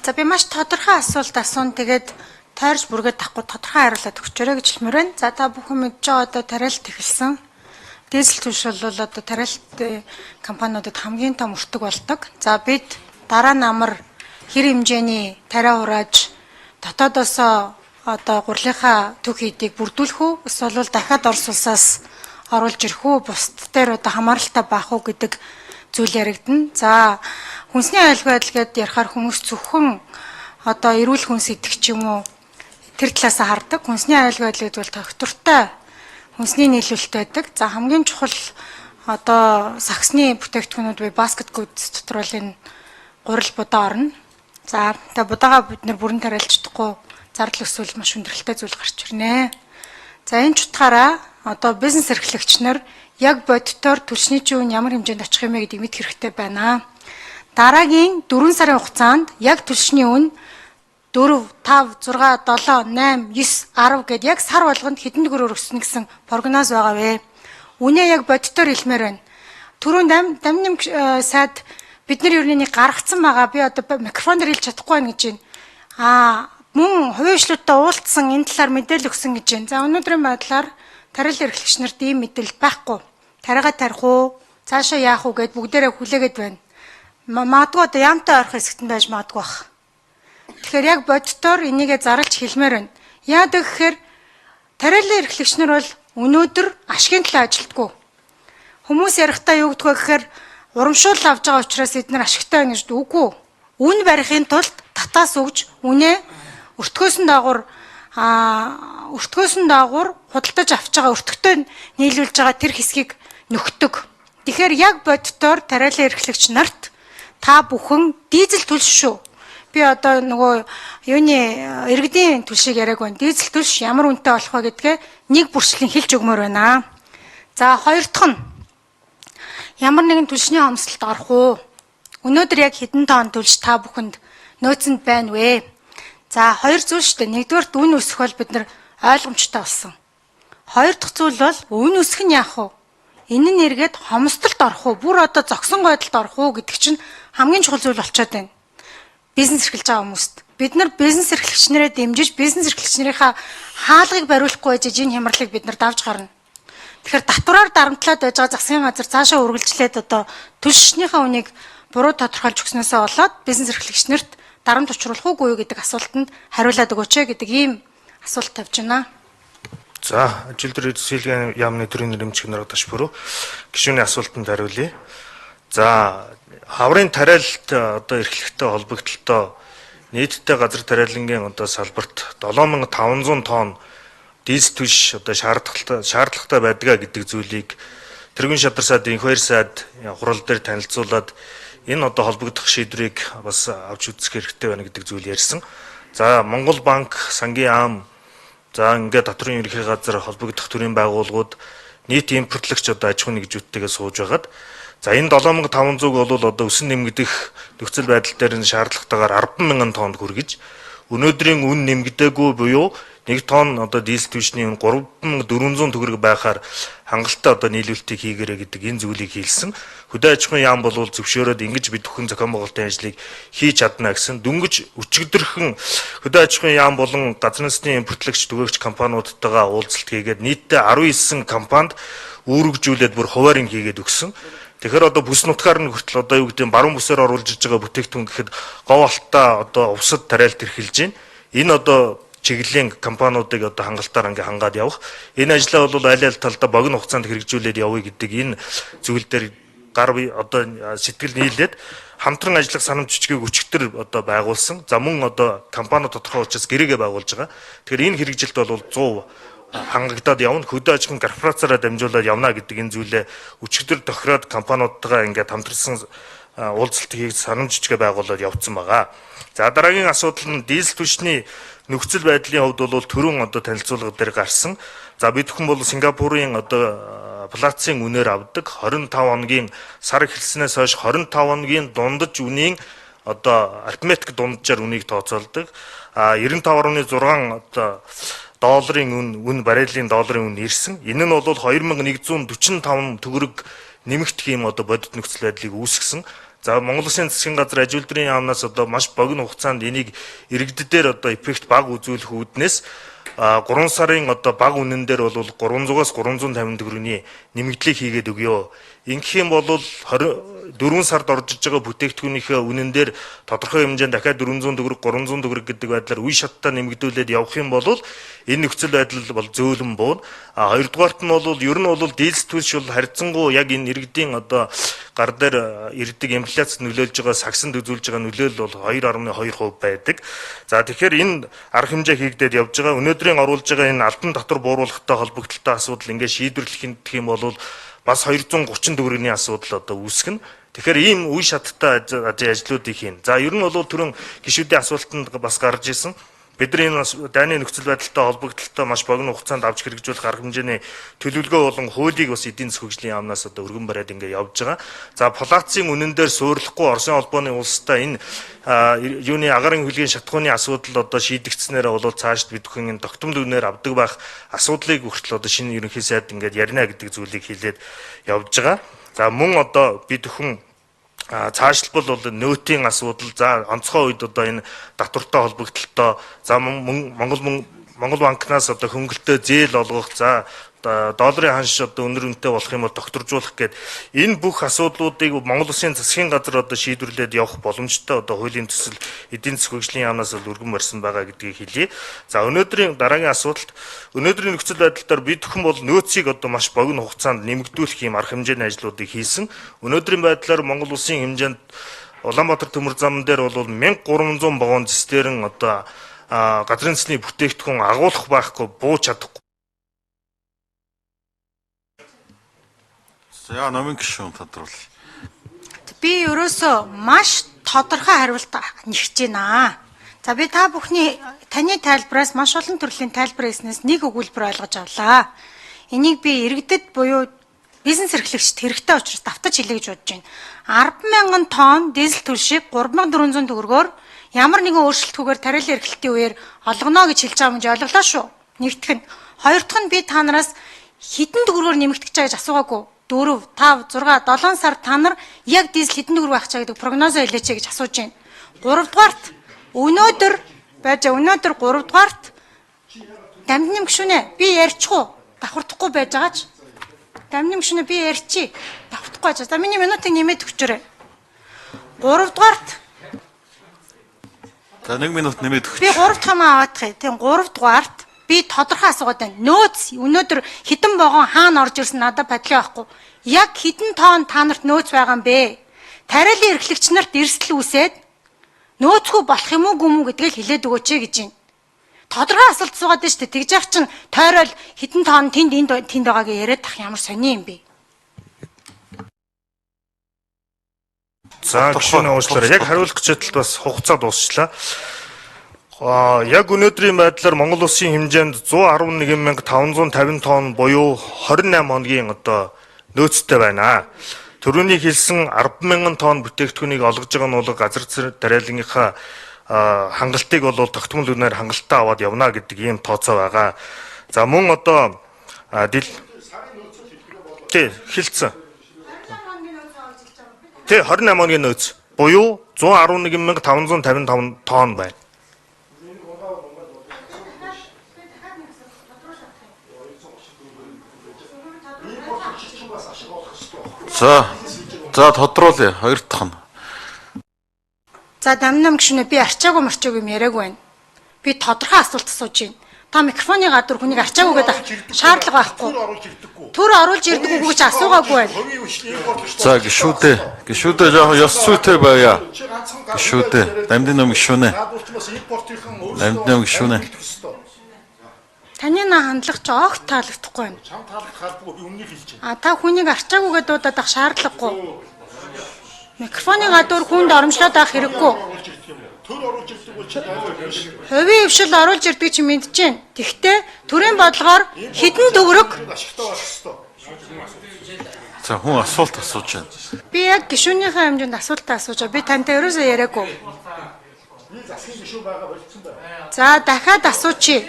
За би маш тодорхой асуулт асуун. Тэгээд тойрч бүргээд тахгүй тодорхой хариулаад өгчөөрэй гэж хэлмээр байна. За та бүхэн мэдж байгаа одоо тариалт эхэлсэн. Дизель түвш бол одоо тариалт компаниудад хамгийн том өртөг болдог. За бид дараа нь амар хэр хэмжээний тариа хурааж дотоодосоо одоо гурлынхаа төв хийдийг бүрдүүлэх үү? Эсвэл дахиад Орос улсаас оруулж ирэх үү? Бусд дээр одоо хамааралтай байх уу гэдэг зүйл яригдана. За хүнсний аюулгүй байдал гэдээ ярихаар хүмүүс зөвхөн одоо эрүүл хүнс идэх ч юм уу тэр талаасаа хардаг. Хүнсний аюулгүй байдал гэдэг бол тогтвортой хүнсний нийлүүлэлт байдаг. За хамгийн чухал одоо саксны бүтээгдэхүүнүүд бай баскет goods дотор бол энэ гурил будаа орно. За та будаага бид нэр бүрэн тариалж чадахгүй зардал өсвөл маш хүндрэлтэй зүйл гарч ирнэ. За энэ ч утгаараа одоо бизнес эрхлэгч нар яг бодитоор түлшний чинь ямар хэмжээнд очих юм бэ гэдгийг мэдэх хэрэгтэй байна. Дараагийн 4 сарын хугацаанд яг түлшний үн 4, 5, 6, 7, 8, 9, 10 гэд яг сар болгонд хэдэн төгрөгөөр өснө гэсэн прогноз байгаа вэ. Үнэ яг бодитоор хэлмээр байна. Түрүүн дамнам сайд бид нар юу нэг гаргацсан байгаа. Би одоо микрофон дээр хэлж чадахгүй байна гэж байна. Мөн хувьчлуудтай уулзсан энэ талаар мэдээлэл өгсөн гэж байна. За өнөөдрийн байдлаар тариал эрхлэгч нарт ийм мэдээлэл байхгүй. Тариагаа тарих уу, цаашаа яах уу гэд бүгдээрээ хүлээгээд байна. Магадгүй одоо яамтай орох хэсэгт байж магадгүй бах. Тэгэхээр яг бодитоор энийгээ зарлж хэлмээр байна. Яагаад гэхээр тариалан эрхлэгч нар бол өнөөдөр ашигын төлөө ажилтгүй. Хүмүүс ярихдаа юу гэдг вэ гэхээр урамшуул авж байгаа учраас эдгээр ашигтай байна гэж үгүй. Үн барихын тулд татаас өгж үнэ өртгөөсөн даагуур худалдаж авч байгаа өртөгтэй нийлүүлж байгаа тэр хэсгийг нөхдөг. Тэгэхээр яг бодитоор тариалан эрхлэгч нарт та бүхэн дизель түлш шүү. Би одоо нөгөө юуны иргэдийн түлшийг яриаг байна. Дизель түлш ямар үнэтэй болох вэ гэдгээ нэг бүрчлэн хэлж өгмөр байна. За хоёр дахь нь ямар нэгэн түлшний хомсдолд орох уу? Өнөөдөр яг хэдэн тонн түлш та бүхэнд нөөцөнд байна вэ? За хоёр зүйл шүү дээ. Нэгдүгээрт үн өсөх бол бид нар ойлгомжтой болсон. Хоёр дахь зүйл бол үн өсөх нь яах вэ? Энэ нь эргээд хомсдолд орох уу? Бүр одоо зогсон байдалд орох уу гэдэг чинь хамгийн чухал зүйл болчиход байна. Бизнес эрхэлж байгаа хүмүүст. Бид нар бизнес эрхлэгчнэрээ дэмжиж, бизнес эрхлэгчнэрийнхаа хаалгыг бариулахгүй байж энэ хямралыг бид нар давж гарна. Тэгэхээр татвараар дарамтлаад байж байгаа засгийн газар цаашаа үргэлжлээд одоо түлшнийхаа үнийг буруу тодорхойлж өгснөөсөө болоод бизнес эрхлэгчнэрт дарамт учруулах уугүй юу гэдэг асуултанд хариулаад өгөөч гэдэг ийм асуулт тавьж байна. За, ажил дээр эзэлгийн яамны төрийн нэрмжиг нарга ташбүрүү гишүүний асуултанд хариулъя. За, хаврын тариалт одоо эрхлэгтэй холбогдлолтой нийтдээ газар тариалангийн одоо салбарт 7500 тонн дизель түлш одоо шаардлагатай байдгаа гэдэг зүйлийг тэргүүн шадар сайдын инх баяр сайд хурал дээр танилцуулаад энэ одоо холбогдох шийдвэрийг бас авч үзэх хэрэгтэй байна гэдэг зүйл ярьсан. За, Монгол банк, сангийн ам, за ингээд татврын ерөнхий газар холбогдох төрийн байгууллагууд нийт импортлогч одоо аж ахуйн нэгжүүдтэйгээ сууж байгаад за энэ 7500 бол одоо өсөн нэмэгдэх нөхцөл байдал дээр нь шаардлагатайгаар 100000 тонн хүргэж өнөөдрийн үн нэмэгдээгүй буюу 1 тонн одоо дизель түвшний үн 3400 төгрөг байхаар хангалттай одоо нийлүүлэлтийг хийгээрэй гэдэг энэ зүйлийг хийлсэн. Хөдөө аж ахуйн яам бол зөвшөөрөөд ингэж бид бүхэн зохион байгуулалтын ажлыг хийж чадна гэсэн дүнгиж өчигдөрхөн хөдөө аж ахуйн яам болон газар насны импортлогч түгээгч компаниудтайгаа уулзалт хийгээд нийтдээ 19 компанид үүргэжүүлээд бүр хуваарийн хийгээд өгсөн. Тэгэхээр одоо бүс нутгаар нь хүртэл одоо юу гэдэг нь баруун бүсээр оруулж иж байгаа бүтээгдэхүүн гэхэд гов алтаа одоо увсад тариалт эрхэлж байна. Энэ одоо чиглэлийн компаниудыг одоо хангалтаар ингээ хангаад явах. Энэ ажлаа бол аль аль талдаа богино хугацаанд хэрэгжүүлээд явъя гэдэг энэ зүйл дээр гар одоо сэтгэл нийлээд хамтран ажиллах санамж жижиг өчигдөр одоо байгуулсан. За мөн одоо компани тодорхой учраас гэрээгээ байгуулж байгаа. Тэгэхээр энэ хэрэгжилт бол 100 хангагдаад явна. Хөдөө аж ахуйн корпорацаараа дамжуулаад явна гэдэг энэ зүйлээ өчигдөр тохироод компаниудтайгаа ингээд хамтарсан уулзалт хийж санамжчгээ байгуулад явцсан байгаа. За дараагийн асуудал нь дизель түвшний нөхцөл байдлын хувьд бол түрүүн одоо танилцуулга дээр гарсан. За бид бүхэн бол Сингапурын одоо плацын үнээр авдаг 25 хоногийн сар эхэлснээс хойш 25 хоногийн дундаж үнийн одоо арифметик дунджаар үнийг тооцоолдог. 95.6 одоо долларын үн баррелийн долларын үн ирсэн. Энэ нь бол 2145 төгрөг нэмэгдэх юм одоо бодит нөхцөл байдлыг үүсгэсэн. За Монгол Улсын засгийн газар аж үйлдвэрийн яамнаас одоо маш богино хугацаанд энийг иргэдээр одоо эффект бага үзүүлэх үүднээс 3 сарын одоо бага үнэн дээр бол 300-аас 350 төгрөгийн нэмэгдлийг хийгээд өгөө. Ингэх юм бол 4 сард орж иж байгаа бүтээгдэхүүнийхээ үнэн дээр тодорхой хэмжээнд дахиад 400 төгрөг 300 төгрөг гэдэг байдлаар үе шаттай нэмэгдүүлээд явах юм бол энэ нөхцөл байдал бол зөөлөн буун. Хоёрдугаарт нь бол ер нь бол дизель түлш бол харьцангуй яг энэ иргэдийн одоо гар дээр ирдэг инфляцид нөлөөлж байгаа сагсанд үзүүлж байгаа нөлөөлөл бол 2.2% байдаг. За тэгэхээр энэ арга хэмжээ хийгдээд явж байгаа. Өнөөдрийн оруулж байгаа энэ албан татвар бууруулахтай холбогдолтой асуудал ингээд шийдвэрлэх юм бол бас 230 төгрөгийн асуудал одоо үүсгэнэ. Тэгэхээр ийм үе шаттай ажлуудыг хийн. За ер нь бол түрүүн гишүүдийн асуултанд бас гарч ирсэн. Бидний энэ дайны нөхцөл байдалтай холбогдлолтой маш богино хугацаанд авч хэрэгжүүлэх арга хэмжээний төлөвлөгөө болон хуулийг бас эдийн засгийн хөгжлийн яамнаас одоо өргөн бариад ингээд явж байгаа. За плацын үнэн дээр суурилахгүй Оросын холбооны улстай энэ юуны агарын хөлгийн шатхууны асуудал одоо шийдэгдснээр бол цаашд бид бүхэн энэ тогтмол үнээр авдаг байх асуудлыг хүртэл одоо шинэ ерөнхий сайд ингээд ярина гэдэг зүйлийг хэлээд явж байгаа. За мөн одоо бид бүхэн цаашлбал бол нөөтийн асуудал за онцгой үед одоо энэ татвартай холбогдлолтой за Монгол банкнаас одоо хөнгөлтөө зээл олгох за долларын ханш одоо өндөр үнэтэй болох юм бол докторжуулах гэд энэ бүх асуудлуудыг Монгол Улсын засгийн газар одоо шийдвэрлээд явах боломжтой одоо хуулийн төсөл эдийн засгийн хөгжлийн яамнаас бол өргөн барьсан байгаа гэдгийг хэлье. За өнөөдрийн дараагийн асуулт өнөөдрийн нөхцөл байдал дээр бид бүхэн бол нөөцийг одоо маш богино хугацаанд нэмэгдүүлэх юм арга хэмжээний ажлуудыг хийсэн. Өнөөдрийн байдлаар Монгол Улсын хэмжээнд Улаанбаатар төмөр зам дээр бол 1300 вагон цистерн одоо газрын засгийн бүтээгдэхүүн агуулах байхгүй бууж чадахгүй. За номын гишүүн тодорхойл. Би ерөөсөө маш тодорхой хариулт нэгж байна. За би та бүхний таны тайлбараас маш олон төрлийн тайлбар хийснээс нэг өгүүлбэр ойлгож авлаа. Энийг би иргэдэд буюу бизнес эрхлэгчид хэрэгтэй учраас давтаж хэлье гэж бодож байна. 10,000 тонн дизель түлшийг 3,400 төгрөгөөр ямар нэгэн өөрчлөлтгүйгээр тариалан эрхлэлтийн үеэр олгоно гэж хэлж байгаа юм чи ойлголоо шүү. Нэгдүгээр нь. Хоёр дахь нь би та нараас хэдэн төгрөгөөр нэмэгдэж байгаа гэж асуугаагүй. 4, 5, 6, 7 сар та нар яг дизель хэдэн төгрөг байх чаа гэдэг прогноз хэлээч гэж асууж байна. 3 дугаарт өнөөдөр 3 дугаарт дамжин гүшүүнэ би ярьчихуу давхардахгүй байж байгаач. Дамжин гүшүүнэ би ярьчи давхардахгүй байж. За миний минутыг нэмээд өгчөөрэй. 3 дугаарт За 1 минут нэмээд өгч. би 3 дахь аваад хэ. Тийм 3 дугаарт би тодорхой асуугаад байна. Нөөц өнөөдөр хэдэн вагон хаана орж ирсэн надад бодлоо байхгүй. Яг хэдэн тонн та нарт нөөц байгаа юм бэ? Тариалан эрхлэгч нарт эрсдэл үүсээд нөөцгүй болох юм уу гүм үү гэдгийг хэлээд өгөөч гэж байна. Тодорхой асуулт суугаад байна шүү дээ. Тэгж яах чинь тойрол хэдэн тонн тэнд байгааг яриад тах ямар сони юм бэ? За гишүүнээ уучлаарай. Яг хариулах гэж байтал бас хугацаа дуусчлаа. Яг өнөөдрийн байдлаар Монгол Улсын хэмжээнд 111,550 тонн буюу 28 хоногийн одоо нөөцтэй байна. Төрөний хэлсэн 10,000 тонн бүтээгдэхүүнийг олгож байгаа нь бол газар тариалангийнхаа хангалтыг бол тогтмол үнээр хангалттай аваад явна гэдэг ийм тооцоо байгаа. За мөн одоо хэлсэн. Тэ 28 хоногийн нөөц буюу 111,555 тонн байна. За тодруулъя. Хоёр дахь нь. За дамнам гүшүүнэ би арчаагүй марчаагүй юм яриаг байна. Би тодорхой асуулт асууж байна. Та микрофоны гадуур хүнийг арчаагүй гэдэг шаардлага байхгүй. Төр оруулж ирдэг үг гэж асуугаагүй байна. За гишүүдээ жоохон ёс зүйтэй байя. Гишүүдээ дамдын ном гишүүнэ. Дамдын ном гишүүнэ. Таны хандлага ч огт таалагдахгүй байна. Чам таалагдахгүй би өмнөх хэлж байна. Та хүнийг арчаагүйгээ дуудаад авах шаардлагагүй. Микрофоны гадуур хүнд оромжлоод авах хэрэггүй. Төр оруулж ирдэг бол чи тайлбар биш. Хувийн хвшил оруулж ирдэг чи мэдэж байна. Тэгвэл төрийн бодлогоор хэдэн төгрөг Ашигтай байх ёстой. За хүн асуулт асууж байна. би яг гишүүнийхээ хэмжээнд асуултаа асууж байгаа. Би тантай ерөөсөө яриаггүй. Би засгийн гишүүн байгаа болцсон байна. За дахиад асуучих.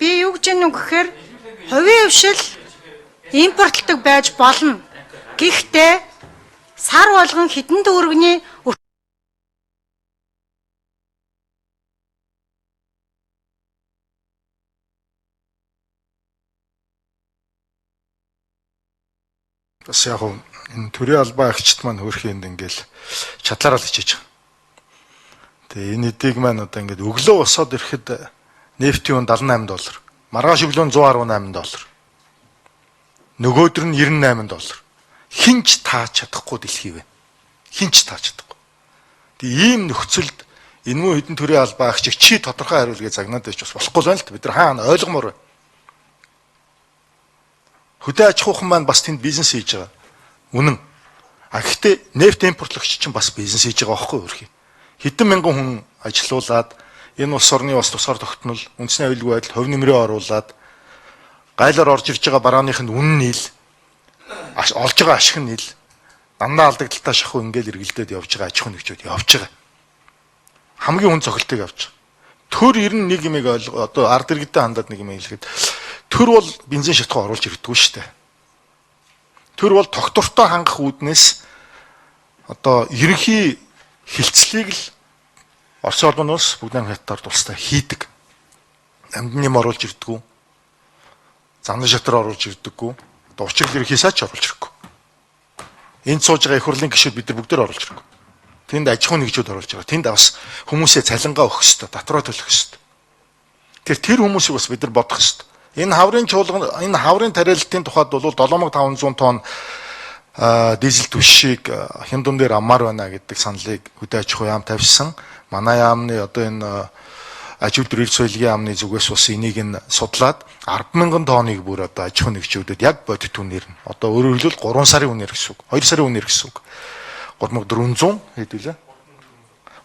Би юу гэж юм гэхээр хувийн хвшил импортлдог байж болно. Гэхдээ сар болгон хэдэн төгрөгийн бас яг энэ төрийн албаа агчид маань хөрхийн ингээл чадлаараа л хичээж байгаа. Тэгээ энэ эдийг маань одоо ингээд өглөө босоод ирэхэд нефтийн үн $78, маргааш өглөө нь $118. Нөгөөдөр нь $98. Хинч тааж чадахгүй дэлхий вэ? Хинч тааж чадахгүй. Тэгээ ийм нөхцөлд энэ мөн хэдэн төрийн албаа агчид чи тодорхой хариулгыг загнаад байж бас болохгүй байна л та. Бид нар хаана ойлгомоор байна. Хөдөө аж ахуйн маань бас тэнд бизнес хийж байгаа. Үнэн. А гэхдээ нефт импортлогч чинь бас бизнес хийж байгаа байхгүй юу хөрхий. Хэдэн мянган хүн ажилуулад энэ улс орны бас тусгаар тогтнол, үндэсний аюулгүй байдал хувь нэмрээ оруулад гайлаар орж ирж байгаа барааных нь үнэн нийл олж байгаа ашиг нь нийл дандаа алдагдaltaа шахуу ингээл эргэлдээд явж байгаа аж ахуйн нэгжүүд явж байгаа. Хамгийн хүн цогцолтыг авч байгаа. Төр 91 юмыг одоо ард иргэдэд хандаад нэг юм хэлэхэд төр бол бензин шатхуу оруулж ирдэггүй шүү дээ. Төр бол тогтвортой хангах үүднээс одоо ерөнхий хилцлийг л Орос улмаас бүгдийн хятадаар тулстай хийдэг. Амьдны юм оруулж ирдэггүй. Зандан шатар оруулж ирдэггүй. Одоо учрал ерөнхийсаа ч оруулж ирэхгүй. Энд сууж байгаа их хурлын гишүүд бид нар бүгдээр оруулж ирэхгүй. Тэнд аж ахуйн нэгжүүд оруулж байгаа. Тэнд бас хүмүүсээ цалингаа өгөх ёстой, дотроо төлөх ёстой. Тэр хүмүүсийг бас бид нар бодох ёстой. Энэ хаврын чуулган, энэ хаврын тариалалтын тухайд бол 7500 тонн дизель түвшийг хэн дун дээр аммаар байна гэдэг саналыг хөдөө аж ахуйн яам тавьсан. Манай яамны одоо энэ аж үйлдвэр соёлын яамны зүгээс бас энийг нь судлаад 100000 тонныг бүр одоо аж ахуйн нэгжүүдэд яг бодит үнээр нь одоо өөрөөр хэлбэл 3 сарын үнээр гэсэн үг. 2 сарын үнээр гэсэн үг. 3400 хэдүүлээ.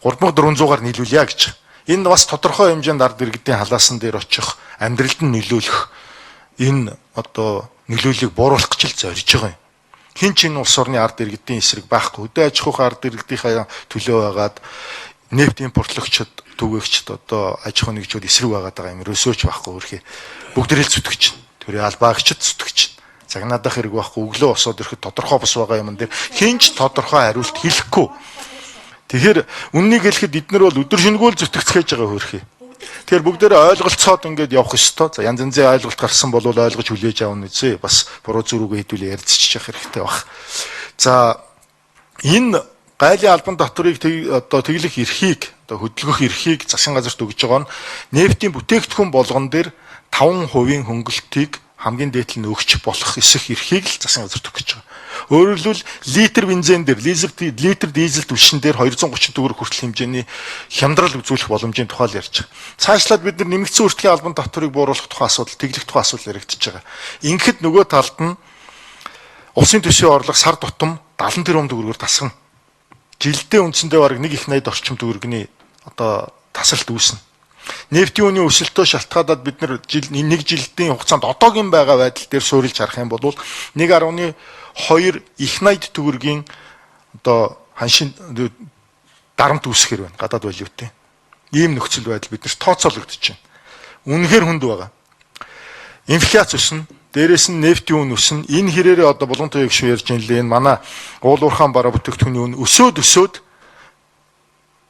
3400-аар нийлүүлье гэж. Энэ бас тодорхой хэмжээнд ард иргэдийн халаасан дээр очих, амьдралд нь нөлөөлөх энэ одоо нөлөөллийг бууруулах гэж л зорж байгаа юм. Хин ч энэ улс орны ард иргэдийн эсрэг байхгүй. Хөдөө аж ахуйн ард иргэдийнхээ төлөө байгаад нефт импортлогчд, түгээгчд одоо аж ахуйн нэгжүүд эсрэг байгаад байгаа юм ерөөсөөч байхгүй хөрхий. Бүгдээрээ л зүтгэж чинь. Төрийн албаагчд зүтгэж чинь. Загнаадах хэрэг байхгүй. Өглөө босоод ирэхэд тодорхой бос байгаа юм дээр хинч тодорхой хариулт хэлэхгүй. Тэгэхээр үннийг хэлэхэд эднэр бол өдөр шингүүл зүтгэцгээж байгаа хөрхий. Тэгэхээр бүгдээрээ ойлголцоод ингээд явах ёстой. За янз янзын ойлголт гарсан бол ойлгож хүлээж авах үзье. Бас буруу зүрүүгээ хэдүүлээ ярилцчих хэрэгтэй баг. За энэ гайлын албан татварыг одоо тэглэх эрхийг одоо хөдөлгөх эрхийг засгийн газарт өгж байгаа нь нефтийн бүтээгдэхүүн болгон дээр 5% хөнгөлөлтийг хамгийн дээдл нь өгч болох эсэх эрхийг л засгийн газарт өгч байгаа. Өөрөөр хэлбэл литр бензин дээр литр дизель түвшин дээр 230 төгрөг хүртэл хэмжээний хямдрал үзүүлэх боломжийн тухай л ярьж байгаа. Цаашлаад бид нар нэмэгдсэн өртгийн албан татварыг бууруулах тухай асуудал, тэглэх тухай асуудал яригдчихэж байгаа. Ингээд нөгөө талд нь улсын төсвийн орлого сар тутам 70 тэрбум төгрөгөөр тасгана. Жилдээ үндсэндээ бараг 1.80 орчим төгрөгийн одоо тасалт үүснэ. Нефтийн үнийн өсөлтөө шалтгаалаад бид нар нэг жилийн хугацаанд одоогийн байгаа байдал дээр суурилж харах юм бол 1.2 их найд төгрөгийн одоо ханшийн дарамт үүсгэр байна гадаад валютын. Ийм нөхцөл байдал биднэрт тооцоологдож байна. Үнэхээр хүнд байгаа. Инфляц өснө, дээрээс нь нефтийн үн өснө. Энэ хэрээрээ одоо булган туяа гişүү ярьж байна лээ. Энэ манай уул уурхаан бараа бүтээгдэхүүний үн өсөөд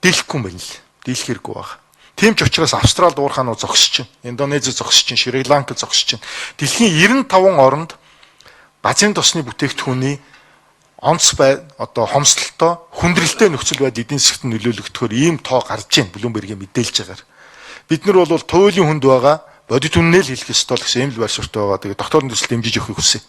дийлэхгүй юм байна л. Дийлэх хэрэггүй байгаа. Тийм ч учраас Австралид уурхаанууд зогсож байна. Индонез зогсож байна, Шри-Ланк зогсож байна. Дэлхийн 95 оронд газрын тосны бүтээгдэхүүний онц одоо хомсдолтой хүндрэлтэй нөхцөл байдал эдийн засгт нөлөөлөгдөхөөр ийм тоо гарч ийн Bloomberg-ийн мэдээлж байгаа. Бид нар бол туйлын хүнд байгаа, бодит үннээ л хэлэх ёстой л гэсэн юм л байр суурьтай байгаа. Тэгээ докторийн төсөл дэмжиж өгөхийг хүсье.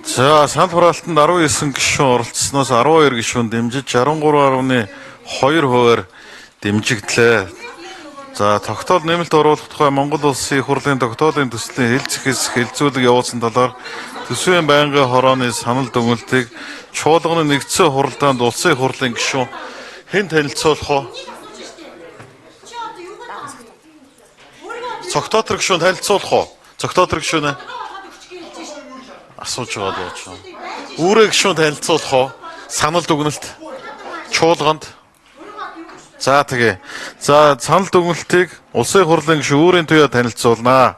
За санал хураалтанд 19 гишүүн оролцсноос 12 гишүүн дэмжиж 63.2%-аар дэмжигдлээ. За тогтоол нэмэлт оруулах тухай Монгол Улсын их хурлын тогтоолын төслийн хэлцэхээс хэлцүүлэг явуулсан талаар төсвийн байнгын хорооны санал дүгнэлтийг чуулганы нэгдсэн хуралдаанд улсын их хурлын гишүүн хэн танилцуулах вэ? Цогтоотор гишүүн танилцуулах уу? Цогтоотор гишүүнээ асууж байгаа дооч. Үүрэг гишүүн танилцуулах уу? Санал дүгнэлт чуулганд. За тэгээ. За санал дүгнэлтийг улсын хурлын гишүүн өөрийн туяа танилцуулнаа.